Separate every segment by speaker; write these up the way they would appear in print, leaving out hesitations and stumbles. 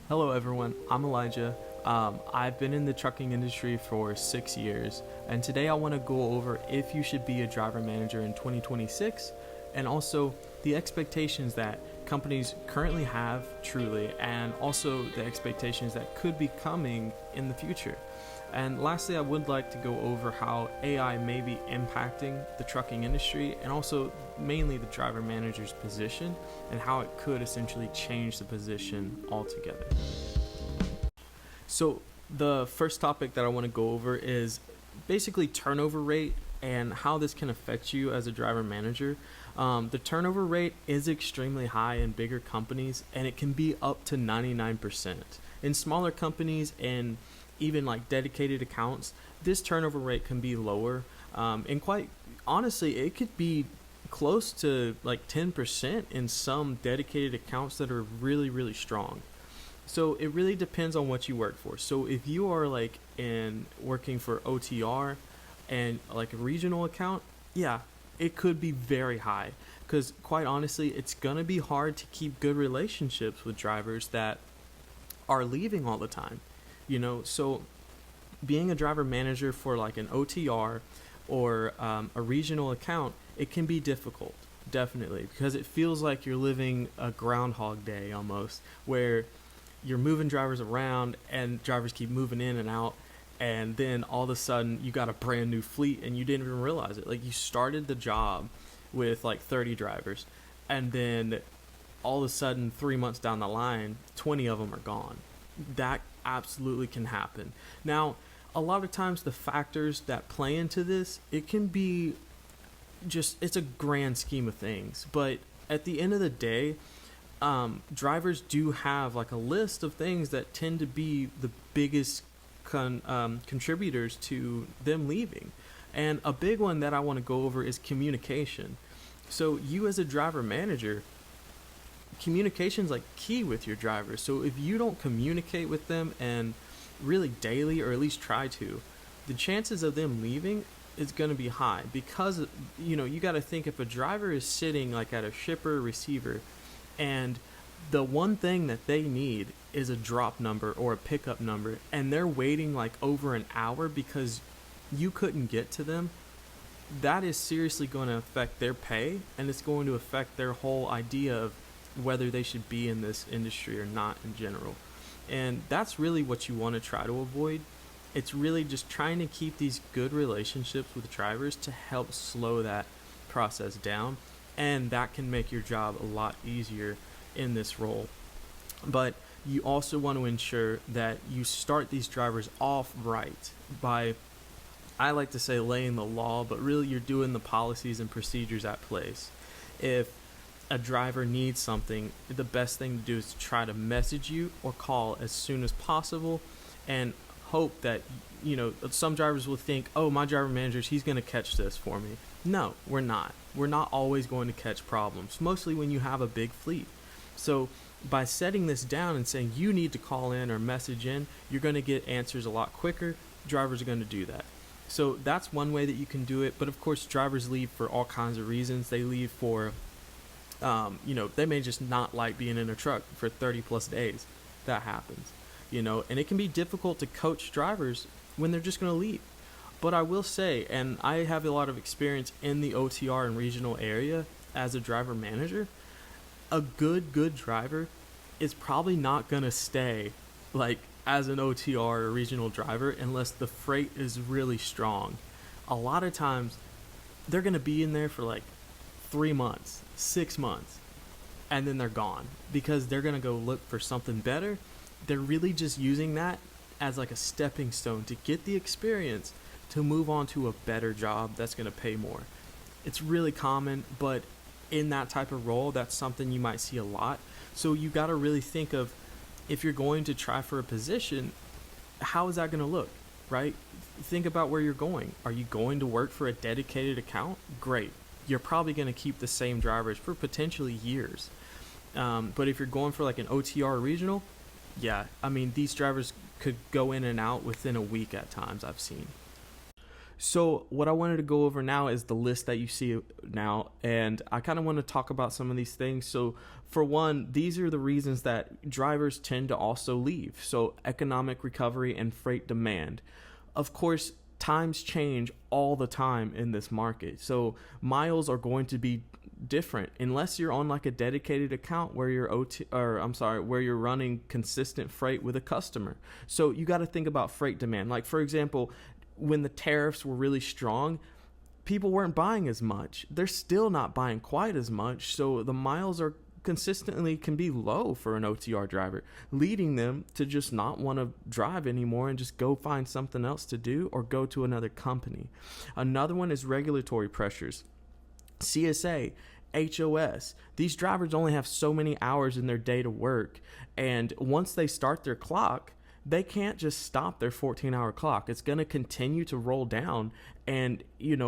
Speaker 1: Hello, everyone. I'm Elijah. I've been in the trucking industry for 6 years, and today I want to go over if you should be a driver manager in 2026 and also the expectations that companies currently have truly, and also the expectations that could be coming in the future. And lastly, I would like to go over how AI may be impacting the trucking industry and also mainly the driver manager's position and how it could essentially change the position altogether. So, the first topic that I want to go over is basically turnover rate and how this can affect you as a driver manager. The turnover rate is extremely high in bigger companies and it can be up to 99%. In smaller companies and even like dedicated accounts, this turnover rate can be lower. And quite honestly, it could be close to like 10% in some dedicated accounts that are really, really strong. So it really depends on what you work for. So if you are like in working for OTR and like a regional account, yeah, it could be very high because quite honestly, it's going to be hard to keep good relationships with drivers that are leaving all the time. So being a driver manager for like an OTR or a regional account, it can be difficult, definitely, because it feels like you're living a Groundhog Day almost, where you're moving drivers around and drivers keep moving in and out, and then all of a sudden you got a brand new fleet and you didn't even realize it. Like, you started the job with like 30 drivers, and then all of a sudden 3 months down the line 20 of them are gone. That absolutely can happen. Now, a lot of times the factors that play into this, it can be just, it's a grand scheme of things, but at the end of the day, drivers do have like a list of things that tend to be the biggest contributors to them leaving. And a big one that I want to go over is communication. So you as a driver manager, communication's like key with your drivers. So if you don't communicate with them and really daily, or at least try to, the chances of them leaving is going to be high, because you got to think, if a driver is sitting like at a shipper receiver and the one thing that they need is a drop number or a pickup number, and they're waiting like over an hour because you couldn't get to them, that is seriously going to affect their pay, and it's going to affect their whole idea of whether they should be in this industry or not in general. And that's really what you want to try to avoid. It's really just trying to keep these good relationships with drivers to help slow that process down, and that can make your job a lot easier in this role. But you also want to ensure that you start these drivers off right by, I like to say, laying the law, but really you're doing the policies and procedures at place. If a driver needs something, the best thing to do is to try to message you or call as soon as possible, and hope that, some drivers will think, oh, my driver manager, he's going to catch this for me. No, we're not. We're not always going to catch problems, mostly when you have a big fleet. So by setting this down and saying you need to call in or message in, you're going to get answers a lot quicker. Drivers are going to do that. So that's one way that you can do it. But of course, drivers leave for all kinds of reasons. They leave for they may just not like being in a truck for 30 plus days. That happens, and it can be difficult to coach drivers when they're just going to leave. But I will say, and I have a lot of experience in the OTR and regional area as a driver manager, a good driver is probably not going to stay like as an OTR or regional driver unless the freight is really strong. A lot of times they're going to be in there for like 3 months, 6 months, and then they're gone because they're going to go look for something better. They're really just using that as like a stepping stone to get the experience to move on to a better job that's going to pay more. It's really common, but in that type of role, that's something you might see a lot. So you got to really think of, if you're going to try for a position, how is that going to look, right? Think about where you're going. Are you going to work for a dedicated account? Great. You're probably going to keep the same drivers for potentially years. But if you're going for like an OTR regional, these drivers could go in and out within a week at times, I've seen. So what I wanted to go over now is the list that you see now, and I kind of want to talk about some of these things. So for one, these are the reasons that drivers tend to also leave. So economic recovery and freight demand. Of course, times change all the time in this market. So miles are going to be different unless you're on like a dedicated account where you're where you're running consistent freight with a customer. So you got to think about freight demand. Like for example, when the tariffs were really strong, people weren't buying as much. They're still not buying quite as much. So the miles are consistently can be low for an OTR driver, leading them to just not want to drive anymore and just go find something else to do or go to another company. Another one is regulatory pressures. CSA, HOS. These drivers only have so many hours in their day to work, and once they start their clock, they can't just stop their 14-hour clock. It's going to continue to roll down. And,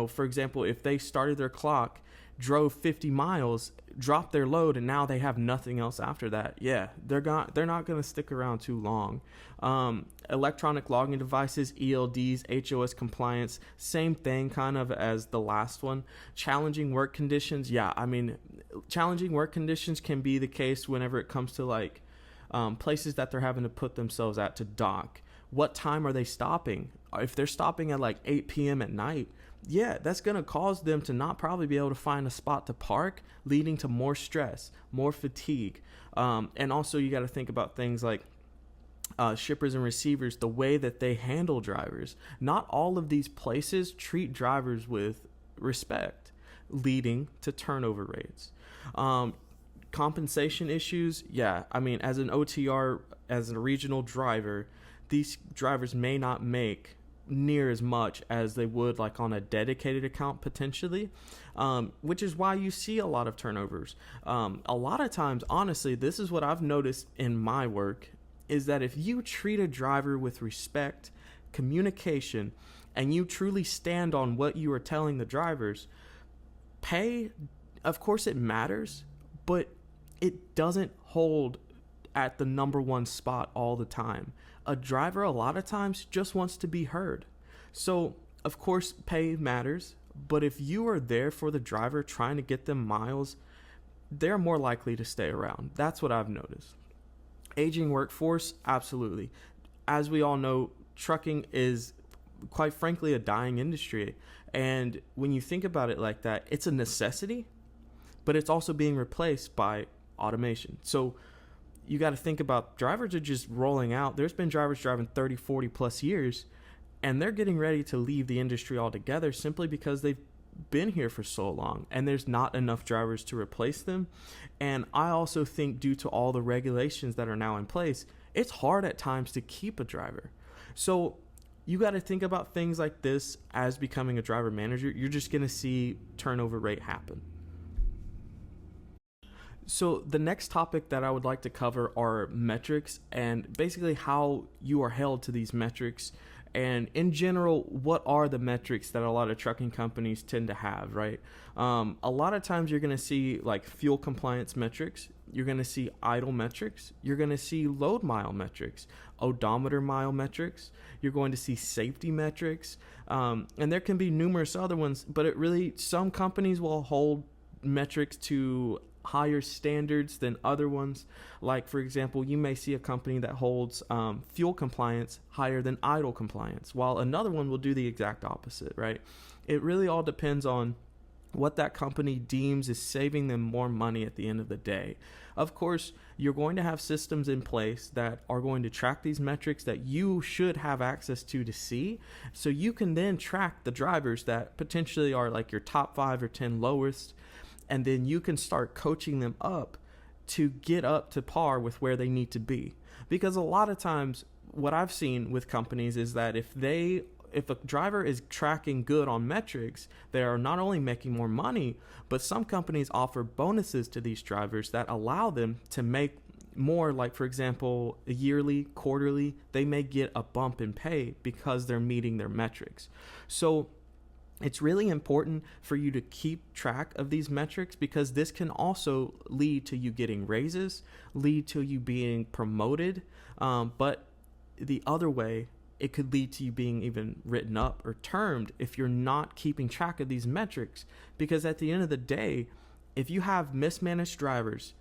Speaker 1: for example, if they started their clock, drove 50 miles, dropped their load, and now they have nothing else after that, they're not going to stick around too long. Electronic logging devices, ELDs, HOS compliance, same thing kind of as the last one. Challenging work conditions. Challenging work conditions can be the case whenever it comes to like places that they're having to put themselves at to dock. What time are they stopping? If they're stopping at like 8 p.m. at night, that's going to cause them to not probably be able to find a spot to park, leading to more stress, more fatigue. And also you got to think about things like shippers and receivers, the way that they handle drivers. Not all of these places treat drivers with respect, leading to turnover rates. Compensation issues, as an OTR, as a regional driver, these drivers may not make near as much as they would like on a dedicated account potentially, which is why you see a lot of turnovers. A lot of times, honestly, this is what I've noticed in my work, is that if you treat a driver with respect, communication, and you truly stand on what you are telling the drivers, pay, of course it matters, but it doesn't hold at the number one spot all the time. A driver a lot of times just wants to be heard. So, of course, pay matters, but if you are there for the driver trying to get them miles, they're more likely to stay around. That's what I've noticed. Aging workforce, absolutely. As we all know, trucking is quite frankly a dying industry. And when you think about it like that, it's a necessity, but it's also being replaced by automation. So you got to think about drivers are just rolling out. There's been drivers driving 30, 40 plus years, and they're getting ready to leave the industry altogether simply because they've been here for so long and there's not enough drivers to replace them. And I also think due to all the regulations that are now in place, it's hard at times to keep a driver. So you got to think about things like this as becoming a driver manager. You're just going to see turnover rate happen. So the next topic that I would like to cover are metrics, and basically how you are held to these metrics. And in general, what are the metrics that a lot of trucking companies tend to have, right? A lot of times you're going to see like fuel compliance metrics. You're going to see idle metrics. You're going to see load mile metrics, odometer mile metrics. You're going to see safety metrics. And there can be numerous other ones, but some companies will hold metrics to higher standards than other ones. Like, for example, you may see a company that holds fuel compliance higher than idle compliance, while another one will do the exact opposite, right? It really all depends on what that company deems is saving them more money at the end of the day. Of course, you're going to have systems in place that are going to track these metrics that you should have access to see, so you can then track the drivers that potentially are like your top 5 or 10 lowest, and then you can start coaching them up to get up to par with where they need to be. Because a lot of times what I've seen with companies is that if a driver is tracking good on metrics, they are not only making more money, but some companies offer bonuses to these drivers that allow them to make more. Like, for example, yearly, quarterly, they may get a bump in pay because they're meeting their metrics. So it's really important for you to keep track of these metrics, because this can also lead to you getting raises, lead to you being promoted. But the other way it could lead to you being even written up or termed if you're not keeping track of these metrics. Because at the end of the day, if you have mismanaged drivers,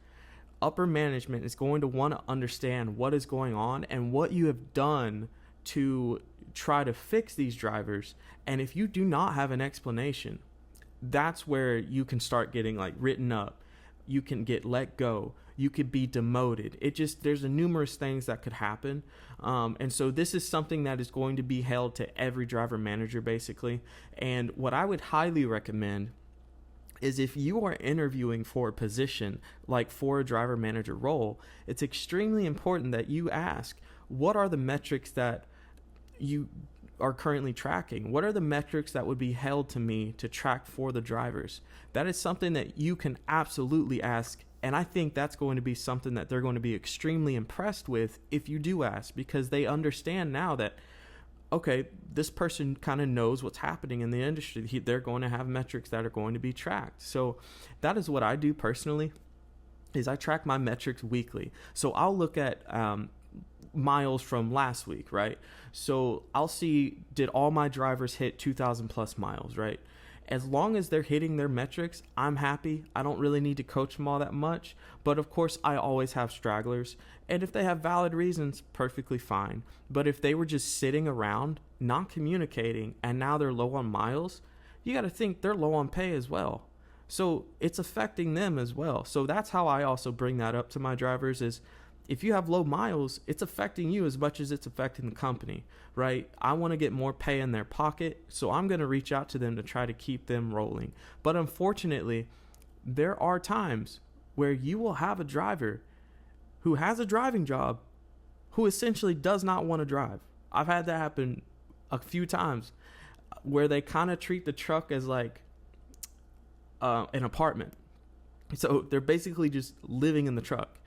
Speaker 1: upper management is going to want to understand what is going on and what you have done to try to fix these drivers. And if you do not have an explanation, that's where you can start getting like written up. You can get let go. You could be demoted. There's numerous things that could happen. And so this is something that is going to be held to every driver manager basically. And what I would highly recommend is if you are interviewing for a position like for a driver manager role, it's extremely important that you ask, what are the metrics that you are currently tracking? What are the metrics that would be held to me to track for the drivers? That is something that you can absolutely ask. And I think that's going to be something that they're going to be extremely impressed with if you do ask, because they understand now that, okay, this person kind of knows what's happening in the industry. They're going to have metrics that are going to be tracked. So that is what I do personally, is I track my metrics weekly. So I'll look at miles from last week, right? So I'll see, did all my drivers hit 2,000 plus miles, right? As long as they're hitting their metrics, I'm happy. I don't really need to coach them all that much. But of course, I always have stragglers. And if they have valid reasons, perfectly fine. But if they were just sitting around, not communicating, and now they're low on miles, you got to think they're low on pay as well. So it's affecting them as well. So that's how I also bring that up to my drivers is, if you have low miles, it's affecting you as much as it's affecting the company, right? I want to get more pay in their pocket, so I'm going to reach out to them to try to keep them rolling. But unfortunately, there are times where you will have a driver who has a driving job who essentially does not want to drive. I've had that happen a few times where they kind of treat the truck as like an apartment. So they're basically just living in the truck.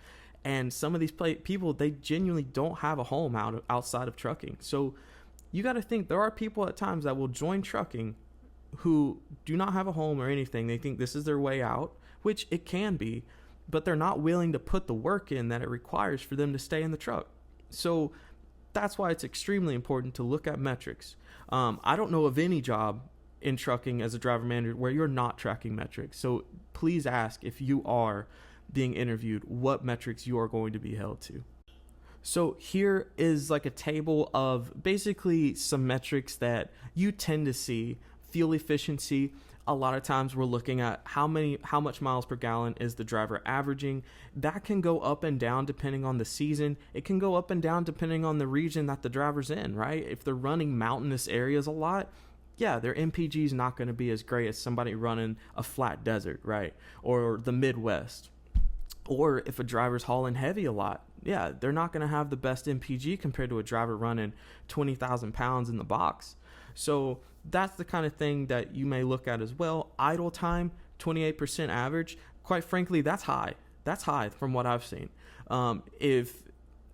Speaker 1: And some of these people, they genuinely don't have a home outside of trucking. So you got to think there are people at times that will join trucking who do not have a home or anything. They think this is their way out, which it can be, but they're not willing to put the work in that it requires for them to stay in the truck. So that's why it's extremely important to look at metrics. I don't know of any job in trucking as a driver manager where you're not tracking metrics. So please ask, if you are being interviewed, what metrics you are going to be held to. So here is like a table of basically some metrics that you tend to see. Fuel efficiency. A lot of times we're looking at how much miles per gallon is the driver averaging. That can go up and down depending on the season. It can go up and down depending on the region that the driver's in, right? If they're running mountainous areas a lot, yeah, their MPG is not going to be as great as somebody running a flat desert, right? Or the Midwest. Or if a driver's hauling heavy a lot, yeah, they're not going to have the best MPG compared to a driver running 20,000 pounds in the box. So that's the kind of thing that you may look at as well. Idle time, 28% average. Quite frankly, that's high. That's high from what I've seen. If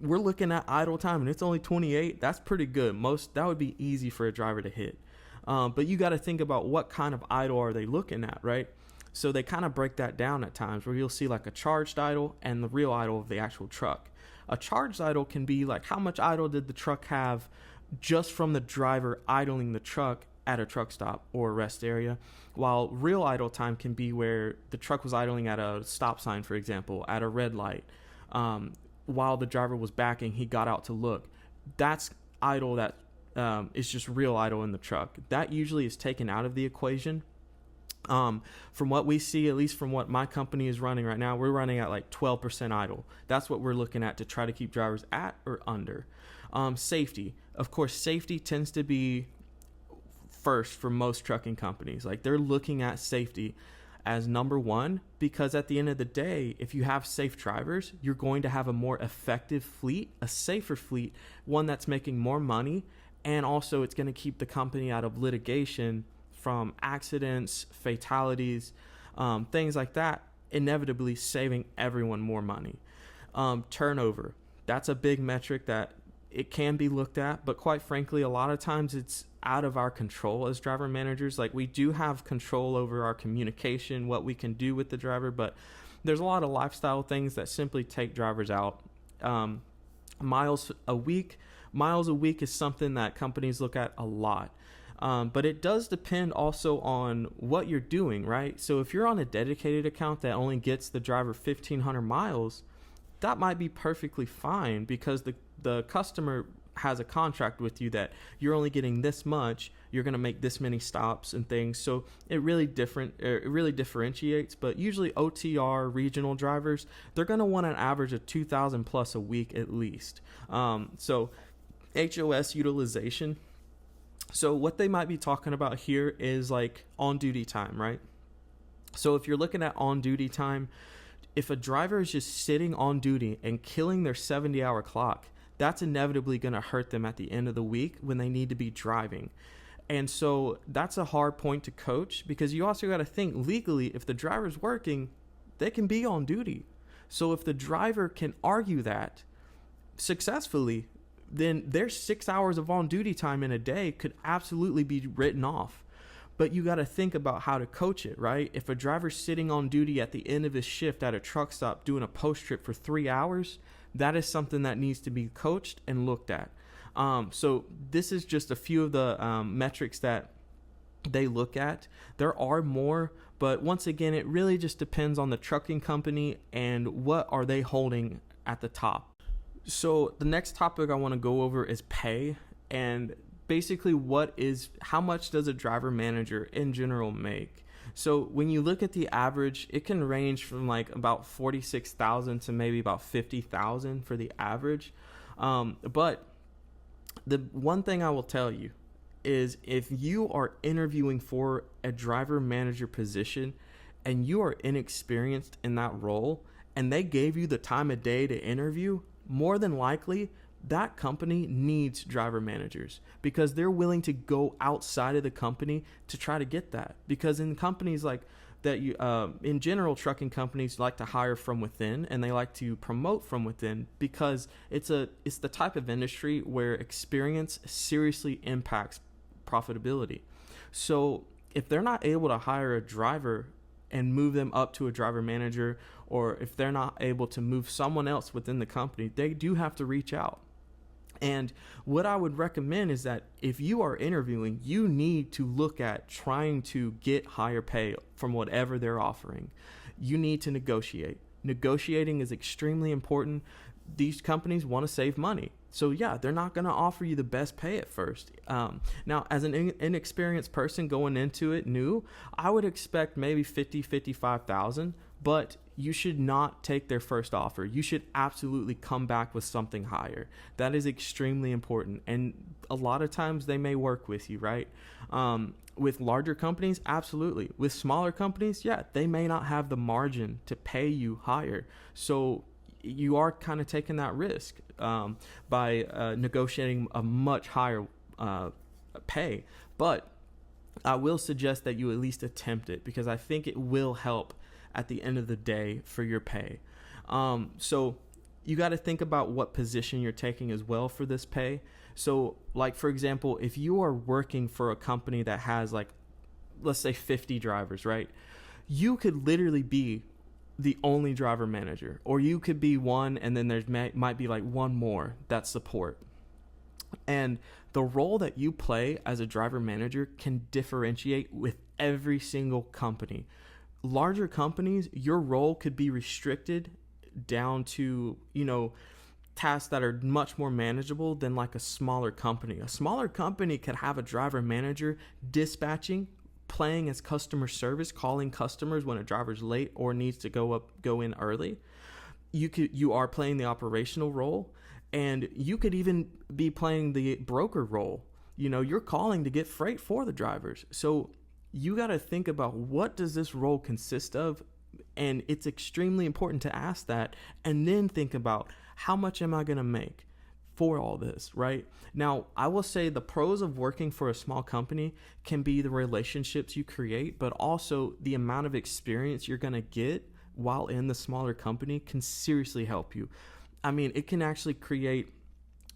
Speaker 1: we're looking at idle time and it's only 28, that's pretty good. That would be easy for a driver to hit. But you got to think about what kind of idle are they looking at, right? So they kind of break that down at times where you'll see like a charged idle and the real idle of the actual truck. A charged idle can be like how much idle did the truck have just from the driver idling the truck at a truck stop or a rest area, while real idle time can be where the truck was idling at a stop sign, for example, at a red light. While the driver was backing, he got out to look. That's idle that is just real idle in the truck. That usually is taken out of the equation. From what we see, at least from what my company is running right now, we're running at like 12% idle. That's what we're looking at to try to keep drivers at or under. Safety. Of course, safety tends to be first for most trucking companies. Like they're looking at safety as number one, because at the end of the day, if you have safe drivers, you're going to have a more effective fleet, a safer fleet, one that's making more money, and also it's going to keep the company out of litigation from accidents, fatalities, things like that, inevitably saving everyone more money. Turnover, that's a big metric that it can be looked at, but quite frankly, a lot of times it's out of our control as driver managers. Like we do have control over our communication, what we can do with the driver, but there's a lot of lifestyle things that simply take drivers out. Miles a week. Miles a week is something that companies look at a lot. But it does depend also on what you're doing, right? So if you're on a dedicated account that only gets the driver 1,500 miles, that might be perfectly fine because the customer has a contract with you that you're only getting this much, you're going to make this many stops and things. So it really differentiates. But usually OTR regional drivers, they're going to want an average of 2,000 plus a week at least. So HOS utilization. So what they might be talking about here is like on duty time, right? So if you're looking at on duty time, if a driver is just sitting on duty and killing their 70-hour clock, that's inevitably going to hurt them at the end of the week when they need to be driving. And so that's a hard point to coach, because you also got to think legally, if the driver's working, they can be on duty. So if the driver can argue that successfully, then their 6 hours of on duty time in a day could absolutely be written off. But you got to think about how to coach it, right? If a driver's sitting on duty at the end of his shift at a truck stop doing a post trip for 3 hours, that is something that needs to be coached and looked at. So this is just a few of the metrics that they look at. There are more, but once again, it really just depends on the trucking company and what are they holding at the top. So the next topic I want to go over is pay, and basically how much does a driver manager in general make? So when you look at the average, it can range from like about 46,000 to maybe about 50,000 for the average. But the one thing I will tell you is, if you are interviewing for a driver manager position and you are inexperienced in that role and they gave you the time of day to interview, more than likely that company needs driver managers, because they're willing to go outside of the company to try to get that. Because in companies like that, in general, trucking companies like to hire from within, and they like to promote from within, because it's the type of industry where experience seriously impacts profitability. So if they're not able to hire a driver and move them up to a driver manager, or if they're not able to move someone else within the company, they do have to reach out. And what I would recommend is that if you are interviewing, you need to look at trying to get higher pay from whatever they're offering. You need to negotiate. Negotiating is extremely important. These companies want to save money. So yeah, they're not going to offer you the best pay at first. Now, as an inexperienced person going into it new, I would expect maybe 55,000, but you should not take their first offer. You should absolutely come back with something higher. That is extremely important. And a lot of times they may work with you, right? With larger companies, absolutely. With smaller companies, yeah, they may not have the margin to pay you higher. So you are kind of taking that risk by negotiating a much higher pay. But I will suggest that you at least attempt it, because I think it will help at the end of the day for your pay. So you got to think about what position you're taking as well for this pay. So like, for example, if you are working for a company that has like, let's say 50 drivers, right? You could literally be the only driver manager, or you could be one and then there might be like one more that's support. And the role that you play as a driver manager can differentiate with every single company. Larger companies, your role could be restricted down to, tasks that are much more manageable than like a smaller company. A smaller company could have a driver manager dispatching, playing as customer service, calling customers when a driver's late or needs to go in early. You are playing the operational role, and you could even be playing the broker role. You're calling to get freight for the drivers. So you got to think about, what does this role consist of? And it's extremely important to ask that, and then think about, how much am I going to make for all this, right? Now, I will say the pros of working for a small company can be the relationships you create, but also the amount of experience you're going to get while in the smaller company can seriously help you. I mean, it can actually create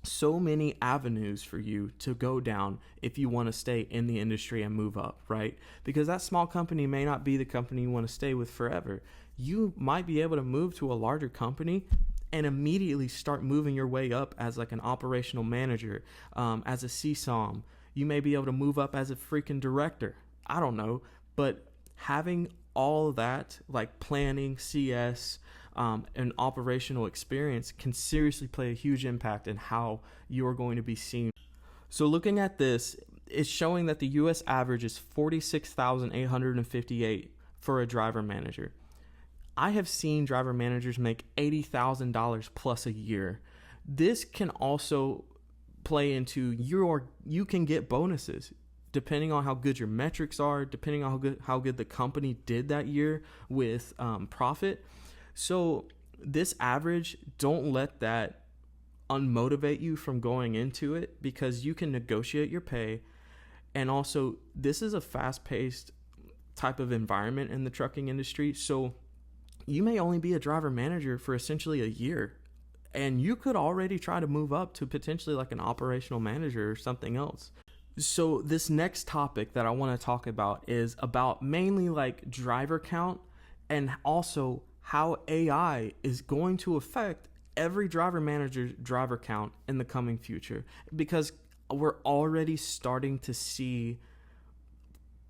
Speaker 1: so many avenues for you to go down if you want to stay in the industry and move up, right? Because that small company may not be the company you want to stay with forever. You might be able to move to a larger company and immediately start moving your way up as like an operational manager, as a CSOM. You may be able to move up as a freaking director. I don't know, but having all of that, like planning, CS, and operational experience, can seriously play a huge impact in how you're going to be seen. So looking at this, it's showing that the US average is 46,858 for a driver manager. I have seen driver managers make $80,000 plus a year. This can also play into you can get bonuses depending on how good your metrics are, depending on how good the company did that year with profit. So this average, don't let that unmotivate you from going into it, because you can negotiate your pay. And also, this is a fast-paced type of environment in the trucking industry. So you may only be a driver manager for essentially a year, and you could already try to move up to potentially like an operational manager or something else. So this next topic that I want to talk about is about mainly like driver count, and also how AI is going to affect every driver manager's driver count in the coming future, because we're already starting to see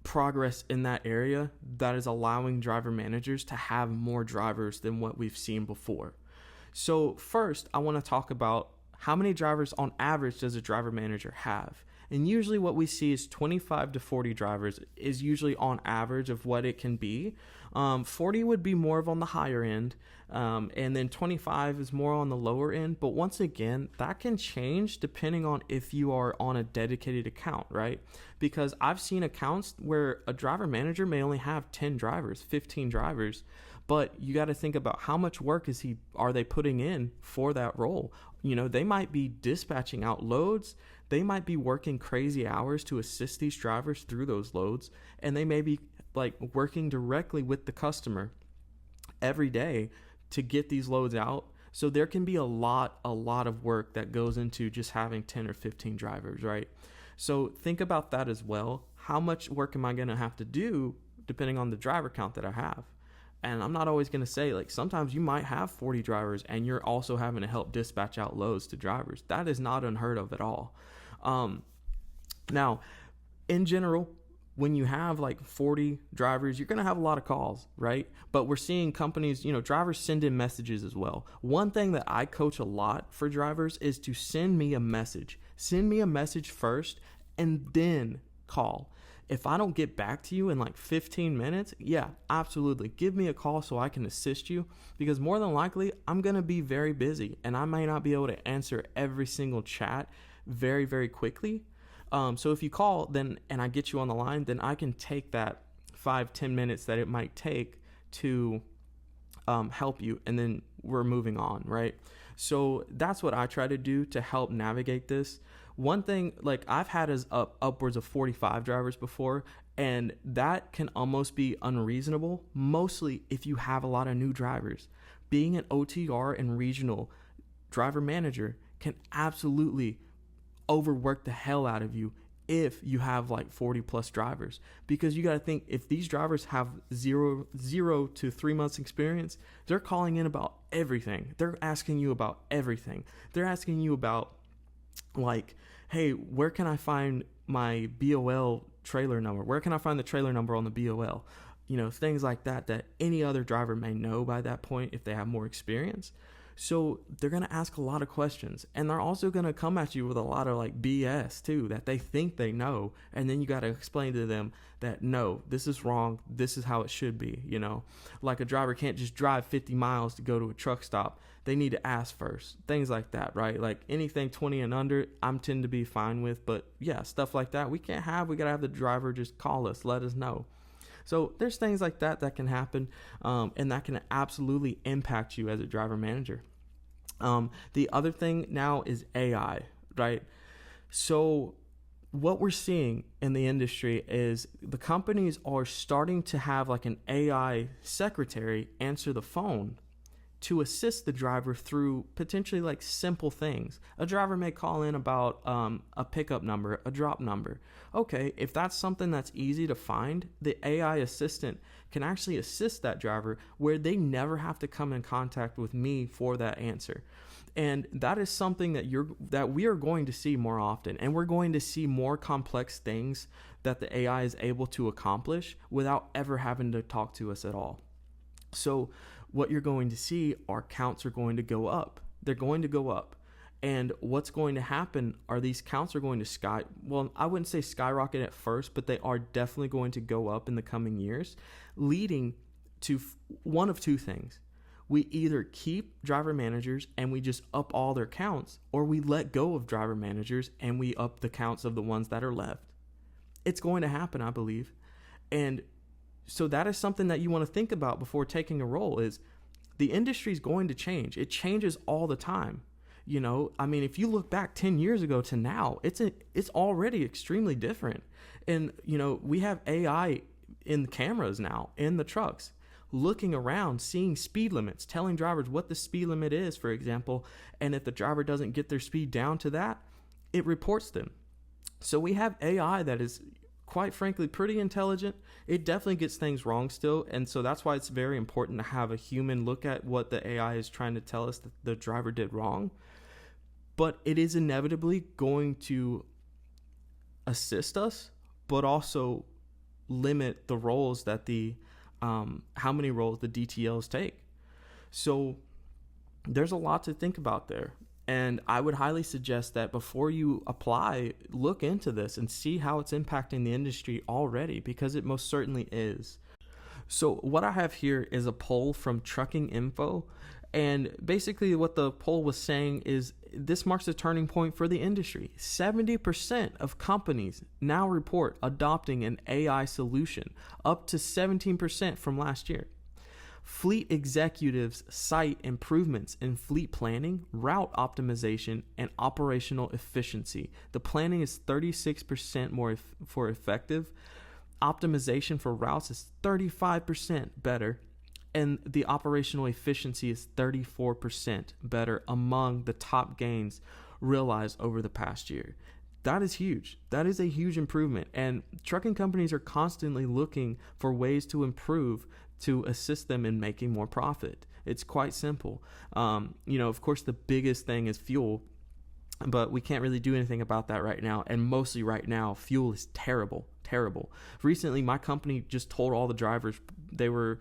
Speaker 1: progress in that area that is allowing driver managers to have more drivers than what we've seen before. So first, I want to talk about how many drivers on average does a driver manager have. And usually what we see is 25 to 40 drivers is usually on average of what it can be. 40 would be more of on the higher end, and then 25 is more on the lower end. But once again, that can change depending on if you are on a dedicated account, right? Because I've seen accounts where a driver manager may only have 10 drivers, 15 drivers, but you got to think about how much work are they putting in for that role. You know, they might be dispatching out loads. They might be working crazy hours to assist these drivers through those loads. And they may be like working directly with the customer every day to get these loads out. So there can be a lot of work that goes into just having 10 or 15 drivers, right? So think about that as well. How much work am I going to have to do depending on the driver count that I have? And I'm not always going to say, like, sometimes you might have 40 drivers and you're also having to help dispatch out loads to drivers. That is not unheard of at all. Now, in general, when you have like 40 drivers, you're going to have a lot of calls, right? But we're seeing companies, drivers send in messages as well. One thing that I coach a lot for drivers is to send me a message. Send me a message first and then call. If I don't get back to you in like 15 minutes, yeah, absolutely. Give me a call so I can assist you, because more than likely I'm going to be very busy and I may not be able to answer every single chat very, very quickly. So if you call and I get you on the line, then I can take that 5-10 minutes that it might take to help you, and then we're moving on, right? So that's what I try to do to help navigate this. One thing, like, I've had is upwards of 45 drivers before, and that can almost be unreasonable, mostly if you have a lot of new drivers. Being an OTR and regional driver manager can absolutely overwork the hell out of you if you have like 40 plus drivers, because you got to think, if these drivers have zero to 3 months experience, they're calling in about everything. They're asking you about everything. They're asking you about, like, hey, where can I find my BOL trailer number? Where can I find the trailer number on the BOL? Things like that any other driver may know by that point if they have more experience. So they're going to ask a lot of questions, and they're also going to come at you with a lot of like BS too, that they think they know. And then you got to explain to them that, no, this is wrong. This is how it should be. Like, a driver can't just drive 50 miles to go to a truck stop. They need to ask first, things like that, right? Like, anything 20 and under, I'm tend to be fine with, but yeah, stuff like that we got to have the driver just call us, let us know. So there's things like that can happen, and that can absolutely impact you as a driver manager. The other thing now is AI, right? So what we're seeing in the industry is the companies are starting to have like an AI secretary answer the phone to assist the driver through potentially like simple things. A driver may call in about a pickup number, a drop number. Okay, if that's something that's easy to find, the AI assistant can actually assist that driver where they never have to come in contact with me for that answer. And that is something that we are going to see more often, and we're going to see more complex things that the AI is able to accomplish without ever having to talk to us at all. So what you're going to see are counts are going to go up. They're going to go up. And what's going to happen are these counts are going to I wouldn't say skyrocket at first, but they are definitely going to go up in the coming years, leading to one of two things. We either keep driver managers and we just up all their counts, or we let go of driver managers and we up the counts of the ones that are left. It's going to happen, I believe. And so that is something that you want to think about before taking a role. Is the industry is going to change. It changes all the time. You know, I mean, if you look back 10 years ago to now, it's already extremely different. And, you know, we have AI in cameras now in the trucks, looking around, seeing speed limits, telling drivers what the speed limit is, for example. And if the driver doesn't get their speed down to that, it reports them. So we have AI that is, quite frankly, pretty intelligent. It definitely gets things wrong still. And so that's why it's very important to have a human look at what the AI is trying to tell us that the driver did wrong. But it is inevitably going to assist us, but also limit the roles that how many roles the DTLs take. So there's a lot to think about there. And I would highly suggest that before you apply, look into this and see how it's impacting the industry already, because it most certainly is. So what I have here is a poll from Trucking Info. And basically what the poll was saying is this marks a turning point for the industry. 70% of companies now report adopting an AI solution, up to 17% from last year. Fleet executives cite improvements in fleet planning, route optimization, and operational efficiency. The planning is 36% more effective. Optimization for routes is 35% better. And the operational efficiency is 34% better among the top gains realized over the past year. That is huge. That is a huge improvement. And trucking companies are constantly looking for ways to improve to assist them in making more profit. It's quite simple. Of course, the biggest thing is fuel, but we can't really do anything about that right now. And mostly right now, fuel is terrible. Recently, my company just told all the drivers they were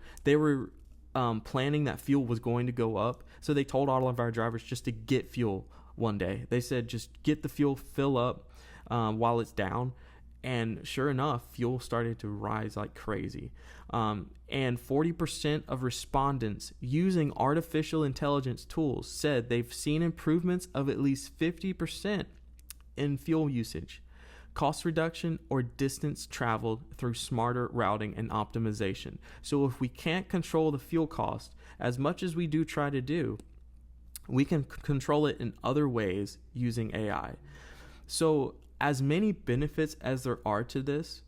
Speaker 1: planning that fuel was going to go up. So they told all of our drivers just to get fuel one day. They said, just get the fuel, fill up while it's down. And sure enough, fuel started to rise like crazy. And 40% of respondents using artificial intelligence tools said they've seen improvements of at least 50% in fuel usage, cost reduction, or distance traveled through smarter routing and optimization. So if we can't control the fuel cost as much as we do try to do, we can control it in other ways using AI. So as many benefits as there are to this,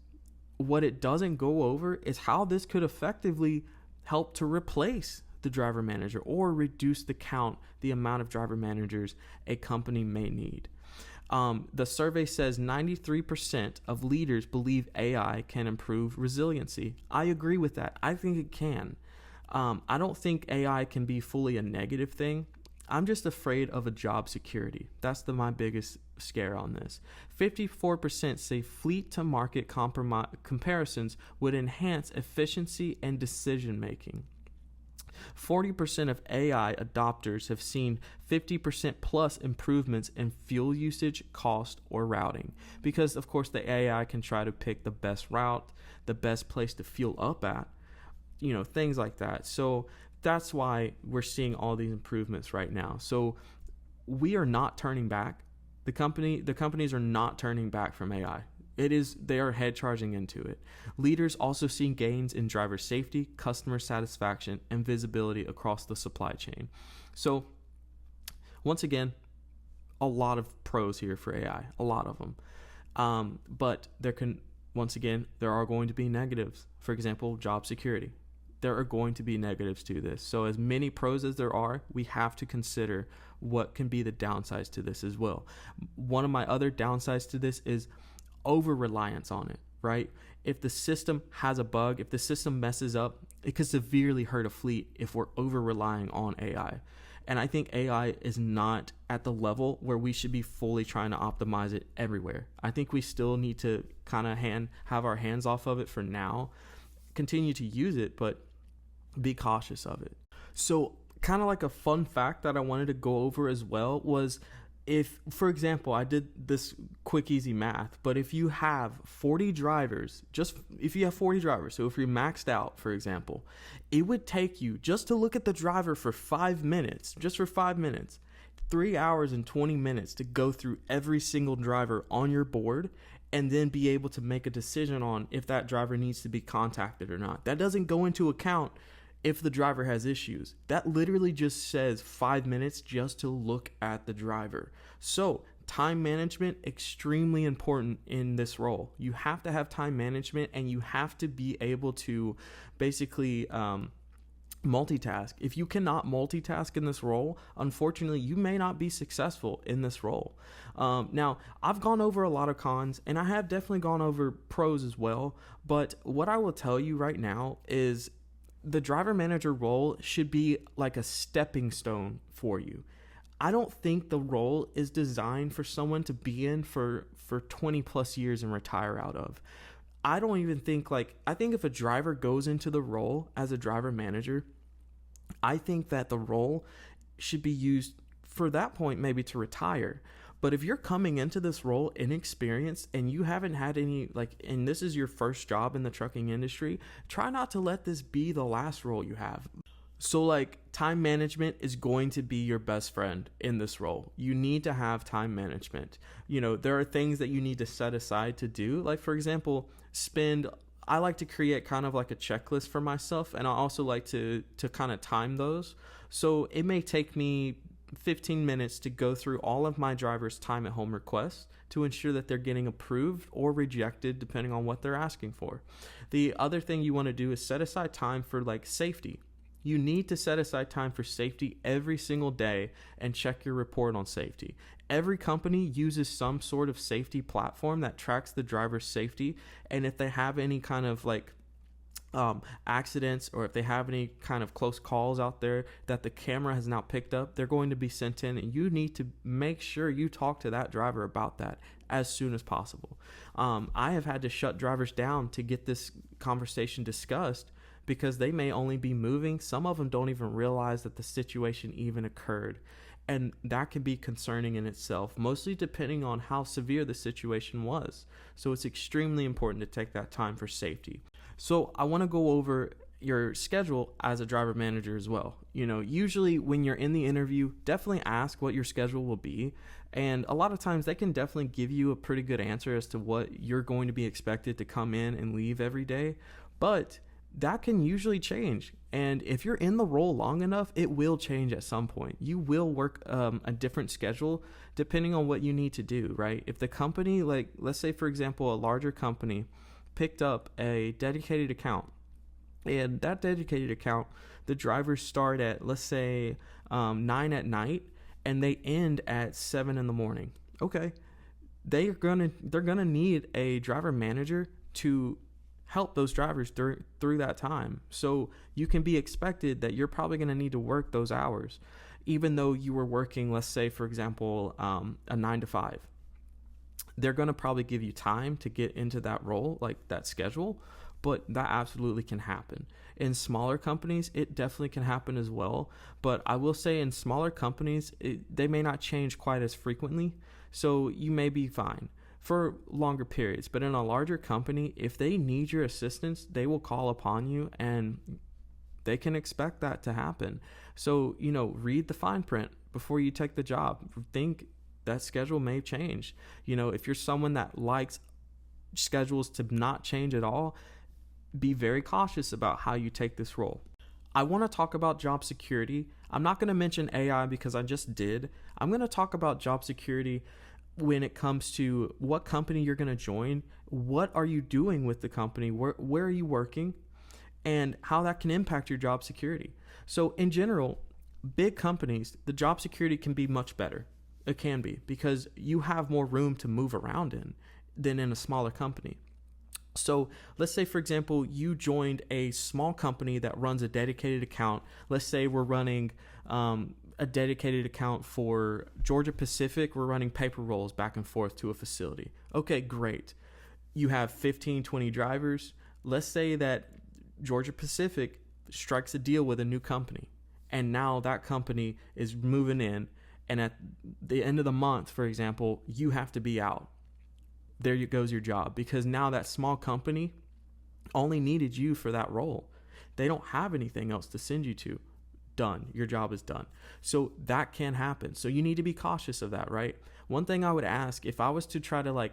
Speaker 1: what it doesn't go over is how this could effectively help to replace the driver manager or reduce the amount of driver managers a company may need. The survey says 93% of leaders believe AI can improve resiliency. I agree with that. I think it can. I don't think AI can be fully a negative thing. I'm just afraid of a job security. That's my biggest scare on this. 54% say fleet to market comparisons would enhance efficiency and decision making. 40% of AI adopters have seen 50% plus improvements in fuel usage, cost, or routing. Because, of course, the AI can try to pick the best route, the best place to fuel up at, things like that. So that's why we're seeing all these improvements right now. So we are not turning back. The companies are not turning back from AI. They are head charging into it. Leaders also see gains in driver safety, customer satisfaction, and visibility across the supply chain. So once again, a lot of pros here for AI, a lot of them. But there are going to be negatives. For example, job security. there are going to be negatives to this. So as many pros as there are, we have to consider what can be the downsides to this as well. One of my other downsides to this is over reliance on it, right? If the system has a bug, if the system messes up, it could severely hurt a fleet if we're over relying on AI. And I think AI is not at the level where we should be fully trying to optimize it everywhere. I think we still need to kind of have our hands off of it for now, continue to use it, but be cautious of it. So kind of like a fun fact that I wanted to go over as well was, if, for example, I did this quick, easy math, but if you have 40 drivers, so if you're maxed out, for example, it would take you just to look at the driver for 5 minutes, 3 hours and 20 minutes to go through every single driver on your board and then be able to make a decision on if that driver needs to be contacted or not. That doesn't go into account if the driver has issues. That literally just says 5 minutes just to look at the driver. So time management, extremely important in this role. You have to have time management, and you have to be able to basically multitask. If you cannot multitask in this role, unfortunately, you may not be successful in this role. Now, I've gone over a lot of cons, and I have definitely gone over pros as well. But what I will tell you right now is the driver manager role should be like a stepping stone for you. I don't think the role is designed for someone to be in for 20 plus years and retire out of. I don't even think I think if a driver goes into the role as a driver manager, I think that the role should be used for that point, maybe to retire. But if you're coming into this role inexperienced and you haven't had any, and this is your first job in the trucking industry, try not to let this be the last role you have. So time management is going to be your best friend in this role. You need to have time management. There are things that you need to set aside to do. Like, for example, I like to create kind of like a checklist for myself, and I also like to kind of time those. So it may take me 15 minutes to go through all of my drivers' time at home requests to ensure that they're getting approved or rejected depending on what they're asking for. The other thing you want to do is set aside time for safety. You need to set aside time for safety every single day and check your report on safety. Every company uses some sort of safety platform that tracks the driver's safety, and if they have any kind of accidents, or if they have any kind of close calls out there that the camera has now picked up, they're going to be sent in, and you need to make sure you talk to that driver about that as soon as possible. I have had to shut drivers down to get this conversation discussed because they may only be moving. Some of them don't even realize that the situation even occurred. And that can be concerning in itself, mostly depending on how severe the situation was. So it's extremely important to take that time for safety. So I want to go over your schedule as a driver manager as well. Usually when you're in the interview, definitely ask what your schedule will be. And a lot of times they can definitely give you a pretty good answer as to what you're going to be expected to come in and leave every day. But that can usually change. And if you're in the role long enough, it will change at some point. You will work a different schedule depending on what you need to do, right? If the company, let's say, for example, a larger company picked up a dedicated account, and that dedicated account, the drivers start at, let's say, 9 at night, and they end at 7 in the morning. Okay. They're gonna need a driver manager to help those drivers through that time. So you can be expected that you're probably going to need to work those hours, even though you were working, let's say, for example, a 9 to 5. They're going to probably give you time to get into that role, that schedule, but that absolutely can happen. In smaller companies, it definitely can happen as well. But I will say in smaller companies, they may not change quite as frequently. So you may be fine for longer periods. But in a larger company, if they need your assistance, they will call upon you, and they can expect that to happen. So, read the fine print before you take the job. Think that schedule may change. If you're someone that likes schedules to not change at all, be very cautious about how you take this role. I want to talk about job security. I'm not going to mention AI because I just did. I'm going to talk about job security when it comes to what company you're going to join, what are you doing with the company, where are you working, and how that can impact your job security. So in general, big companies, the job security can be much better. It can be, because you have more room to move around in than in a smaller company. So let's say, for example, you joined a small company that runs a dedicated account. Let's say we're running a dedicated account for Georgia Pacific. We're running paper rolls back and forth to a facility. Okay, great. You have 15, 20 drivers. Let's say that Georgia Pacific strikes a deal with a new company, and now that company is moving in, and at the end of the month, for example, you have to be out. There goes your job, because now that small company only needed you for that role. They don't have anything else to send you to. Done. Your job is done. So that can happen. So you need to be cautious of that, right? One thing I would ask, if I was to try to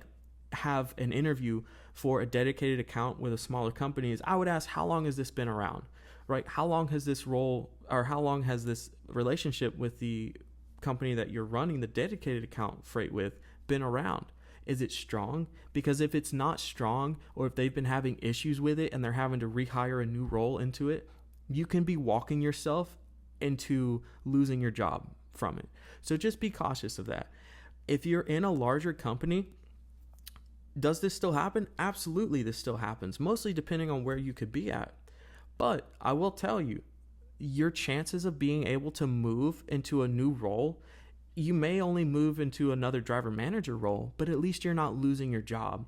Speaker 1: have an interview for a dedicated account with a smaller company, is I would ask, how long has this been around, right? How long has this role, or how long has this relationship with the company that you're running the dedicated account freight with been around? Is it strong? Because if it's not strong, or if they've been having issues with it and they're having to rehire a new role into it, you can be walking yourself into losing your job from it. So just be cautious of that. If you're in a larger company, does this still happen? Absolutely, this still happens, mostly depending on where you could be at. But I will tell you, your chances of being able to move into a new role, you may only move into another driver manager role, but at least you're not losing your job.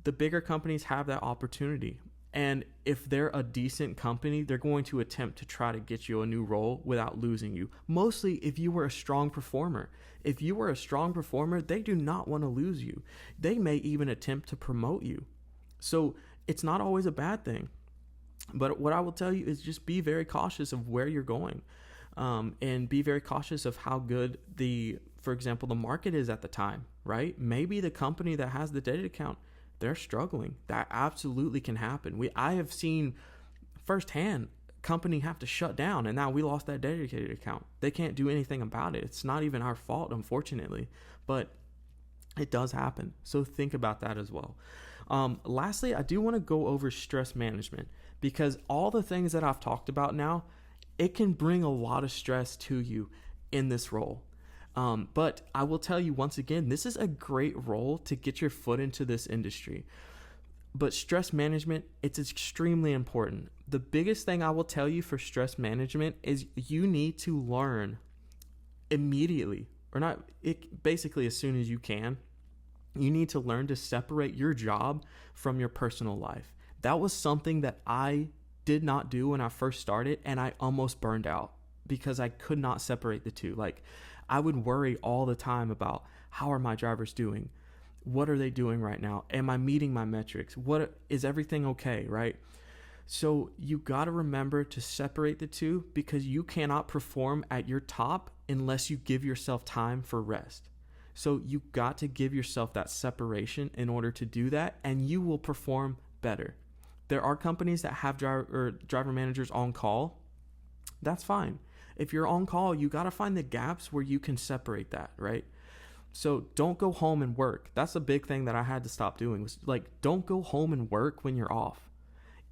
Speaker 1: The bigger companies have that opportunity. And if they're a decent company, they're going to attempt to try to get you a new role without losing you. Mostly if you were a strong performer. If you were a strong performer, they do not want to lose you. They may even attempt to promote you. So it's not always a bad thing. But what I will tell you is just be very cautious of where you're going. And be very cautious of how good for example, the market is at the time, right? Maybe the company that has the dedicated account, they're struggling. That absolutely can happen. I have seen firsthand company have to shut down, and now we lost that dedicated account. They can't do anything about it. It's not even our fault, unfortunately, but it does happen. So think about that as well. Lastly, I do want to go over stress management, because all the things that I've talked about now, it can bring a lot of stress to you in this role. But I will tell you once again, this is a great role to get your foot into this industry. But stress management, it's extremely important. The biggest thing I will tell you for stress management is you need to learn immediately, or not, basically as soon as you can. You need to learn to separate your job from your personal life. That was something that I did not do when I first started, and I almost burned out because I could not separate the two. I would worry all the time about, how are my drivers doing? What are they doing right now? Am I meeting my metrics? Is everything okay, right? So you got to remember to separate the two, because you cannot perform at your top unless you give yourself time for rest. So you got to give yourself that separation in order to do that, and you will perform better. There are companies that have driver managers on call. That's fine. If you're on call, you got to find the gaps where you can separate that, right? So don't go home and work. That's a big thing that I had to stop doing, was don't go home and work when you're off.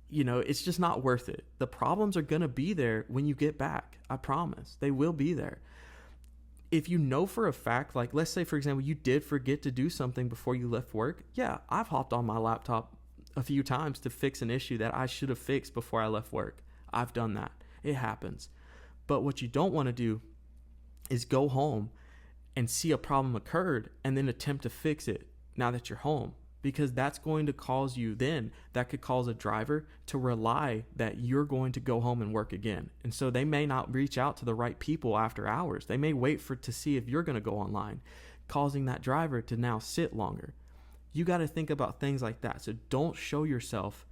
Speaker 1: It's just not worth it. The problems are going to be there when you get back. I promise. They will be there. If you know for a fact, let's say, for example, you did forget to do something before you left work. Yeah, I've hopped on my laptop a few times to fix an issue that I should have fixed before I left work. I've done that. It happens. But what you don't want to do is go home and see a problem occurred and then attempt to fix it now that you're home, because that's going to cause you that could cause a driver to rely that you're going to go home and work again. And so they may not reach out to the right people after hours. They may wait to see if you're going to go online, causing that driver to now sit longer. You got to think about things like that. So don't show yourself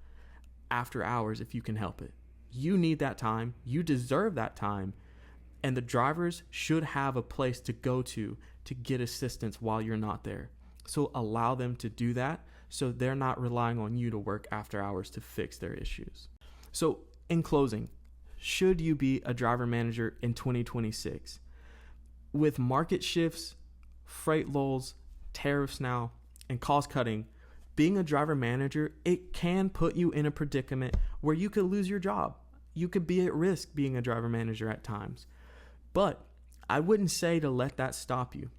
Speaker 1: after hours if you can help it. You need that time. You deserve that time. And the drivers should have a place to go to get assistance while you're not there. So allow them to do that, so they're not relying on you to work after hours to fix their issues. So in closing, should you be a driver manager in 2026? With market shifts, freight lulls, tariffs now, and cost cutting, being a driver manager, it can put you in a predicament where you could lose your job. You could be at risk being a driver manager at times. But I wouldn't say to let that stop you,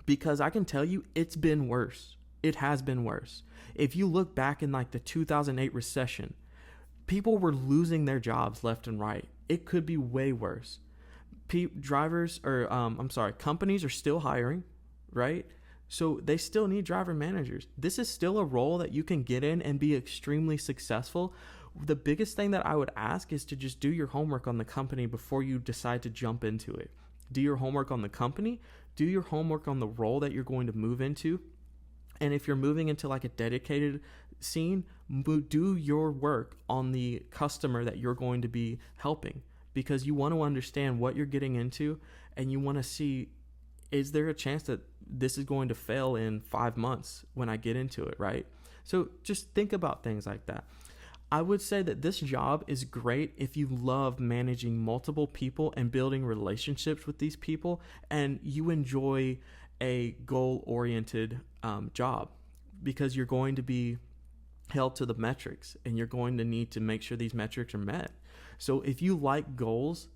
Speaker 1: because I can tell you it's been worse. It has been worse. If you look back in like the 2008 recession, people were losing their jobs left and right. It could be way worse. Companies are still hiring, right? So they still need driver managers. This is still a role that you can get in and be extremely successful. The biggest thing that I would ask is to just do your homework on the company before you decide to jump into it. Do your homework on the company, do your homework on the role that you're going to move into. And if you're moving into like a dedicated scene, do your work on the customer that you're going to be helping, because you want to understand what you're getting into, and you want to see, is there a chance that this is going to fail in 5 months when I get into it, right? So just think about things like that. I would say that this job is great if you love managing multiple people and building relationships with these people, and you enjoy a goal-oriented job, because you're going to be held to the metrics and you're going to need to make sure these metrics are met. So if you like goals,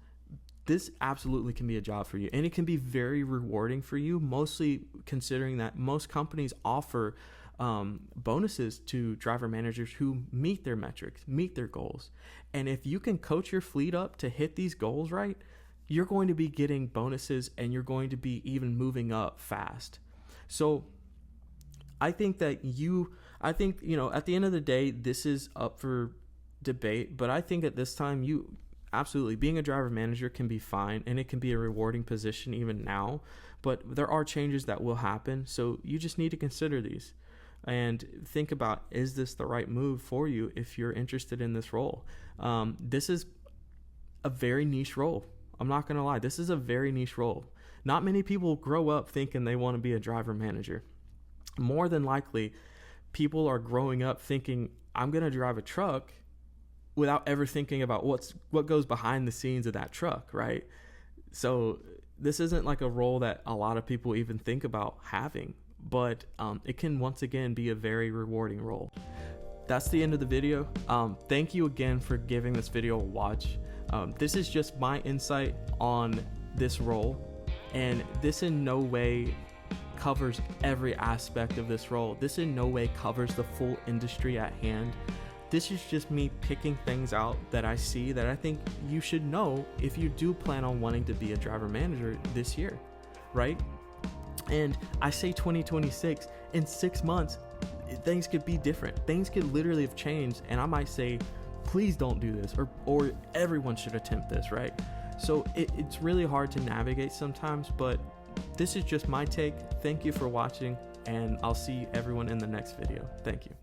Speaker 1: this absolutely can be a job for you, and it can be very rewarding for you, mostly considering that most companies offer bonuses to driver managers who meet their metrics, meet their goals. And if you can coach your fleet up to hit these goals right, you're going to be getting bonuses and you're going to be even moving up fast. So I think at the end of the day, this is up for debate, but I think at this time, absolutely, being a driver manager can be fine, and it can be a rewarding position even now, but there are changes that will happen. So you just need to consider these and think about, is this the right move for you if you're interested in this role? This is a very niche role. I'm not going to lie. This is a very niche role. Not many people grow up thinking they want to be a driver manager. More than likely, people are growing up thinking, I'm going to drive a truck, without ever thinking about what goes behind the scenes of that truck, right? So this isn't like a role that a lot of people even think about having, but it can once again be a very rewarding role. That's the end of the video. Thank you again for giving this video a watch. This is just my insight on this role, and this in no way covers every aspect of this role. This in no way covers the full industry at hand. This is just me picking things out that I see that I think you should know if you do plan on wanting to be a driver manager this year, right? And I say 2026, in 6 months, things could be different. Things could literally have changed, and I might say, please don't do this, or everyone should attempt this, right? So it's really hard to navigate sometimes, but this is just my take. Thank you for watching, and I'll see everyone in the next video. Thank you.